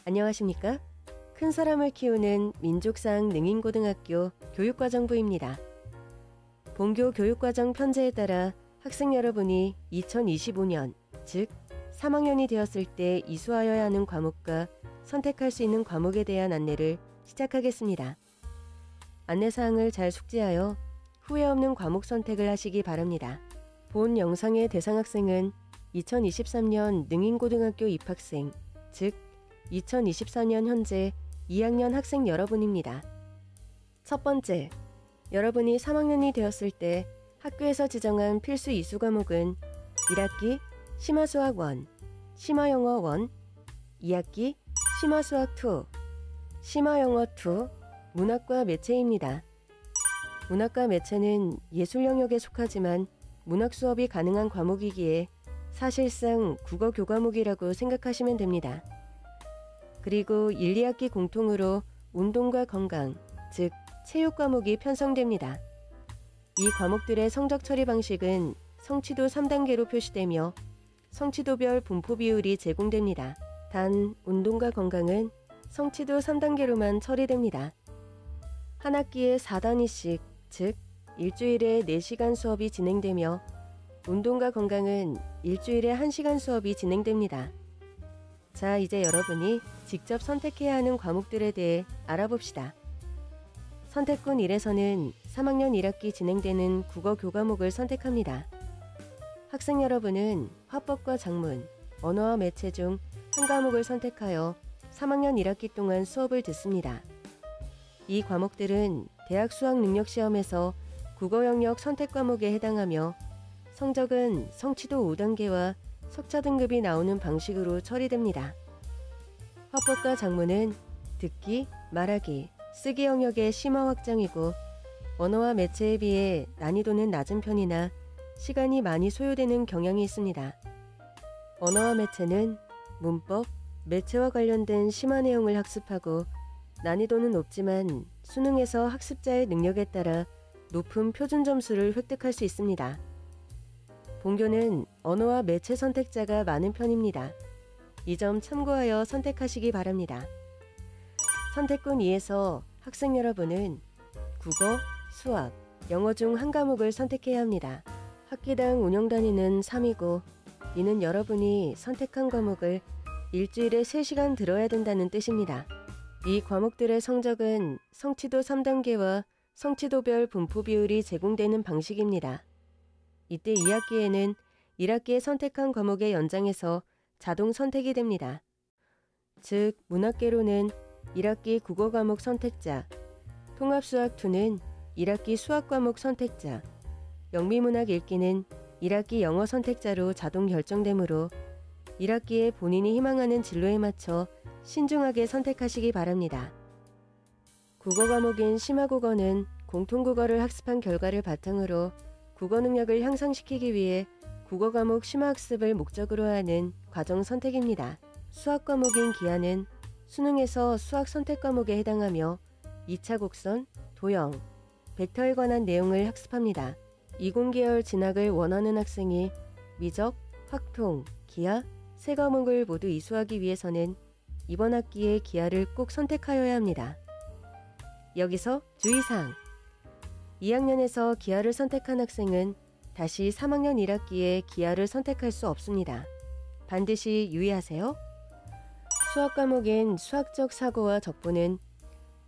안녕하십니까? 큰 사람을 키우는 민족상 능인고등학교 교육과정부입니다. 본교 교육과정 편제에 따라 학생 여러분이 2025년, 즉 3학년이 되었을 때 이수하여야 하는 과목과 선택할 수 있는 과목에 대한 안내를 시작하겠습니다. 안내사항을 잘 숙지하여 후회 없는 과목 선택을 하시기 바랍니다. 본 영상의 대상 학생은 2023년 능인고등학교 입학생, 즉 2024년 현재 2학년 학생 여러분입니다. 첫 번째, 여러분이 3학년이 되었을 때 학교에서 지정한 필수 이수 과목은 1학기 심화수학 1, 심화영어 1, 2학기 심화수학 2, 심화영어 2, 문학과 매체입니다. 문학과 매체는 예술 영역에 속하지만 문학 수업이 가능한 과목이기에 사실상 국어 교과목이라고 생각하시면 됩니다. 그리고 1, 2학기 공통으로 운동과 건강, 즉 체육 과목이 편성됩니다. 이 과목들의 성적 처리 방식은 성취도 3단계로 표시되며 성취도별 분포 비율이 제공됩니다. 단 운동과 건강은 성취도 3단계로만 처리됩니다. 한 학기에 4단위씩, 즉 일주일에 4시간 수업이 진행되며 운동과 건강은 일주일에 1시간 수업이 진행됩니다. 자, 이제 여러분이 직접 선택해야 하는 과목들에 대해 알아봅시다. 선택군 1에서는 3학년 1학기 진행되는 국어 교과목을 선택합니다. 학생 여러분은 화법과 작문, 언어와 매체 중 한 과목을 선택하여 3학년 1학기 동안 수업을 듣습니다. 이 과목들은 대학 수학능력시험에서 국어 영역 선택 과목에 해당하며 성적은 성취도 5단계와 석차 등급이 나오는 방식으로 처리됩니다. 화법과 작문은 듣기, 말하기, 쓰기 영역의 심화 확장이고 언어와 매체에 비해 난이도는 낮은 편이나 시간이 많이 소요되는 경향이 있습니다. 언어와 매체는 문법, 매체와 관련된 심화 내용을 학습하고 난이도는 높지만 수능에서 학습자의 능력에 따라 높은 표준 점수를 획득할 수 있습니다. 본교는 언어와 매체 선택자가 많은 편입니다. 이 점 참고하여 선택하시기 바랍니다. 선택군 2에서 학생 여러분은 국어, 수학, 영어 중 한 과목을 선택해야 합니다. 학기당 운영 단위는 3이고 이는 여러분이 선택한 과목을 일주일에 3시간 들어야 된다는 뜻입니다. 이 과목들의 성적은 성취도 3단계와 성취도별 분포 비율이 제공되는 방식입니다. 이때 2학기에는 1학기에 선택한 과목의 연장에서 자동 선택이 됩니다. 즉, 문학계로는 1학기 국어 과목 선택자, 통합수학2는 1학기 수학 과목 선택자, 영미문학 읽기는 1학기 영어 선택자로 자동 결정되므로 1학기에 본인이 희망하는 진로에 맞춰 신중하게 선택하시기 바랍니다. 국어 과목인 심화국어는 공통국어를 학습한 결과를 바탕으로 국어 능력을 향상시키기 위해 국어 과목 심화학습을 목적으로 하는 과정 선택입니다. 수학 과목인 기하는 수능에서 수학 선택 과목에 해당하며 2차 곡선, 도형, 벡터에 관한 내용을 학습합니다. 이공계열 진학을 원하는 학생이 미적, 확통, 기하, 세 과목을 모두 이수하기 위해서는 이번 학기에 기하를 꼭 선택하여야 합니다. 여기서 주의사항! 2학년에서 기하를 선택한 학생은 다시 3학년 1학기에 기하를 선택할 수 없습니다. 반드시 유의하세요. 수학 과목인 수학적 사고와 적분은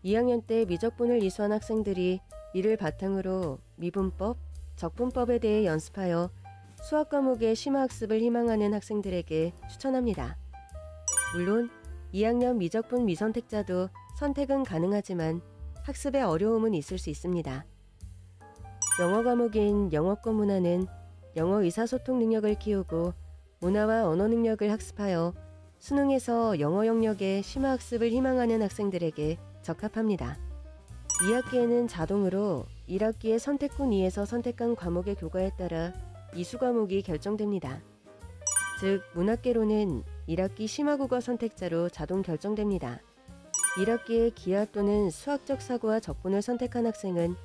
2학년 때 미적분을 이수한 학생들이 이를 바탕으로 미분법, 적분법에 대해 연습하여 수학 과목의 심화학습을 희망하는 학생들에게 추천합니다. 물론 2학년 미적분 미선택자도 선택은 가능하지만 학습에 어려움은 있을 수 있습니다. 영어 과목인 영어과 문화는 영어 의사소통 능력을 키우고 문화와 언어 능력을 학습하여 수능에서 영어 영역의 심화학습을 희망하는 학생들에게 적합합니다. 2학기에는 자동으로 1학기의 선택군 2에서 선택한 과목의 교과에 따라 이수 과목이 결정됩니다. 즉, 문학계로는 1학기 심화국어 선택자로 자동 결정됩니다. 1학기에 기하 또는 수학적 사고와 적분을 선택한 학생은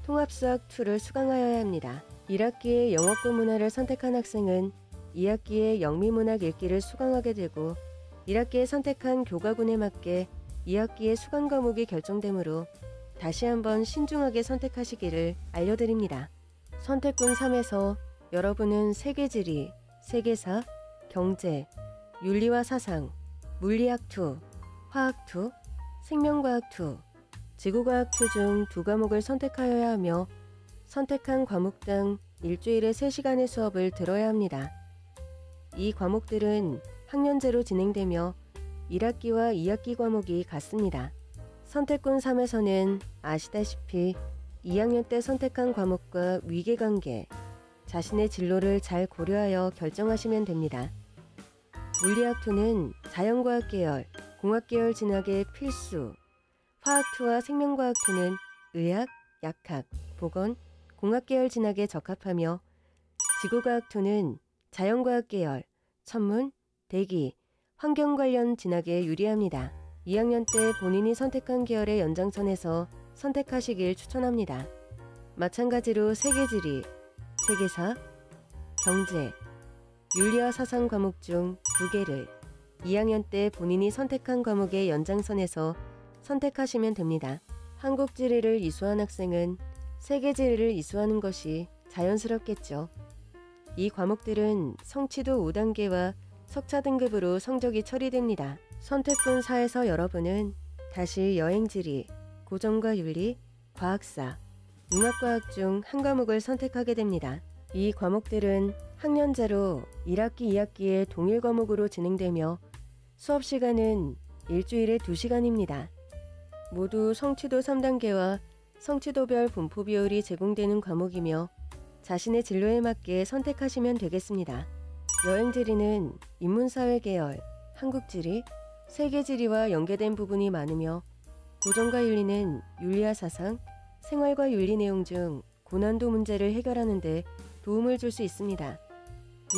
통합수학2를 수강하여야 합니다. 1학기에 영어과 문화를 선택한 학생은 2학기에 영미문학 읽기를 수강하게 되고 1학기에 선택한 교과군에 맞게 2학기의 수강 과목이 결정되므로 다시 한번 신중하게 선택하시기를 알려드립니다. 선택군 3에서 여러분은 세계지리, 세계사, 경제, 윤리와 사상, 물리학 2, 화학 2, 생명과학 2, 지구과학 2 중 2과목을 선택하여야 하며 선택한 과목당 일주일에 3시간의 수업을 들어야 합니다. 이 과목들은 학년제로 진행되며 1학기와 2학기 과목이 같습니다. 선택군 3에서는 아시다시피 2학년 때 선택한 과목과 위계관계, 자신의 진로를 잘 고려하여 결정하시면 됩니다. 물리학 2는 자연과학 계열, 공학 계열 진학의 필수, 화학 2와 생명과학 2는 의학, 약학, 보건, 공학 계열 진학에 적합하며 지구과학 2는 자연과학 계열, 천문, 대기, 환경 관련 진학에 유리합니다. 2학년 때 본인이 선택한 계열의 연장선에서 선택하시길 추천합니다. 마찬가지로 세계지리, 세계사, 경제, 윤리와 사상 과목 중 2개를 2학년 때 본인이 선택한 과목의 연장선에서 선택하시면 됩니다. 한국지리를 이수한 학생은 세계지리를 이수하는 것이 자연스럽겠죠. 이 과목들은 성취도 5단계와 석차 등급으로 성적이 처리됩니다. 선택군 4에서 여러분은 다시 여행지리, 고전과 윤리, 과학사, 융합과학 중 한 과목을 선택하게 됩니다. 이 과목들은 학년제로 1학기, 2학기에 동일 과목으로 진행되며 수업 시간은 일주일에 2시간입니다. 모두 성취도 3단계와 성취도별 분포 비율이 제공되는 과목이며 자신의 진로에 맞게 선택하시면 되겠습니다. 여행지리는 인문사회 계열, 한국지리, 세계지리와 연계된 부분이 많으며 고전과 윤리는 윤리와 사상, 생활과 윤리 내용 중 고난도 문제를 해결하는 데 도움을 줄 수 있습니다.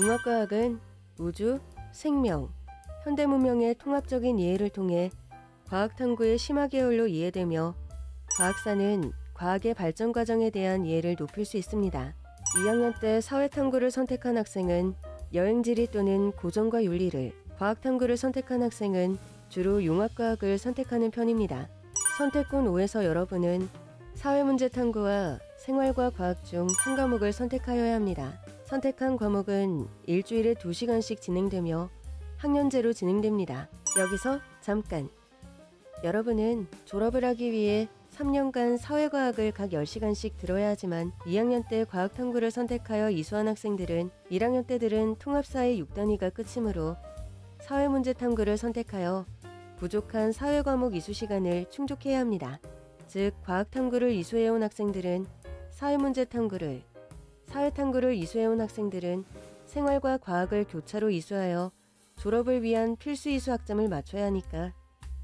융합과학은 우주, 생명, 현대문명의 통합적인 이해를 통해 과학탐구의 심화 계열로 이해되며 과학사는 과학의 발전 과정에 대한 이해를 높일 수 있습니다. 2학년 때 사회탐구를 선택한 학생은 여행지리 또는 고전과 윤리를, 과학탐구를 선택한 학생은 주로 융합과학을 선택하는 편입니다. 선택군 5에서 여러분은 사회문제 탐구와 생활과 과학 중 한 과목을 선택하여야 합니다. 선택한 과목은 일주일에 2시간씩 진행되며 학년제로 진행됩니다. 여기서 잠깐! 여러분은 졸업을 하기 위해 3년간 사회과학을 각 10시간씩 들어야 하지만 2학년 때 과학탐구를 선택하여 이수한 학생들은 1학년 때들은 통합사회 6단위가 끝이므로 사회문제 탐구를 선택하여 부족한 사회과목 이수 시간을 충족해야 합니다. 즉 과학탐구를 이수해온 학생들은 사회문제 탐구를, 사회탐구를 이수해온 학생들은 생활과 과학을 교차로 이수하여 졸업을 위한 필수 이수 학점을 맞춰야 하니까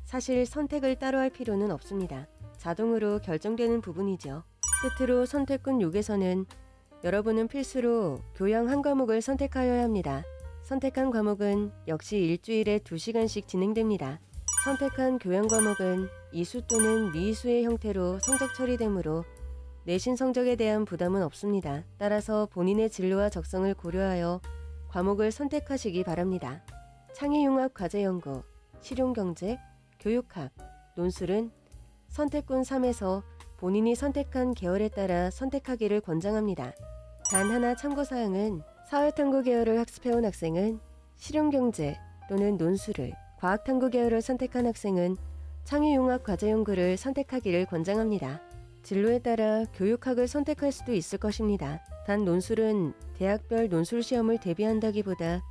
사실 선택을 따로 할 필요는 없습니다. 자동으로 결정되는 부분이죠. 끝으로 선택군 6에서는 여러분은 필수로 교양 한 과목을 선택하여야 합니다. 선택한 과목은 역시 일주일에 2시간씩 진행됩니다. 선택한 교양 과목은 이수 또는 미이수의 형태로 성적 처리되므로 내신 성적에 대한 부담은 없습니다. 따라서 본인의 진로와 적성을 고려하여 과목을 선택하시기 바랍니다. 창의융합 과제연구, 실용경제, 교육학, 논술은 선택군 3에서 본인이 선택한 계열에 따라 선택하기를 권장합니다. 단 하나 참고사항은 사회탐구 계열을 학습해온 학생은 실용경제 또는 논술을, 과학탐구 계열을 선택한 학생은 창의융합 과제연구를 선택하기를 권장합니다. 진로에 따라 교육학을 선택할 수도 있을 것입니다. 단 논술은 대학별 논술 시험을 대비한다기보다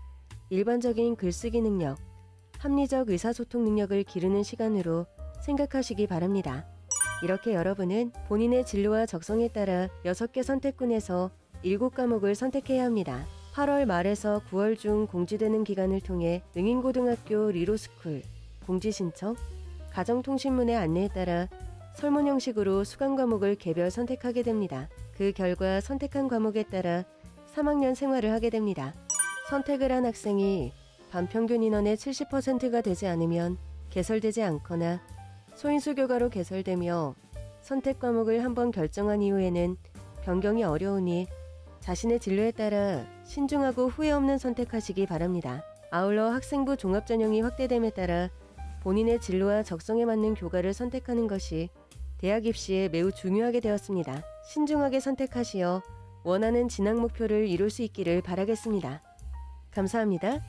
일반적인 글쓰기 능력, 합리적 의사소통 능력을 기르는 시간으로 생각하시기 바랍니다. 이렇게 여러분은 본인의 진로와 적성에 따라 6개 선택군에서 7과목을 선택해야 합니다. 8월 말에서 9월 중 공지되는 기간을 통해 능인고등학교 리로스쿨 공지신청, 가정통신문의 안내에 따라 설문 형식으로 수강 과목을 개별 선택하게 됩니다. 그 결과 선택한 과목에 따라 3학년 생활을 하게 됩니다. 선택을 한 학생이 반평균 인원의 70%가 되지 않으면 개설되지 않거나 소인수 교과로 개설되며 선택 과목을 한번 결정한 이후에는 변경이 어려우니 자신의 진로에 따라 신중하고 후회 없는 선택하시기 바랍니다. 아울러 학생부 종합전형이 확대됨에 따라 본인의 진로와 적성에 맞는 교과를 선택하는 것이 대학 입시에 매우 중요하게 되었습니다. 신중하게 선택하시어 원하는 진학 목표를 이룰 수 있기를 바라겠습니다. 감사합니다.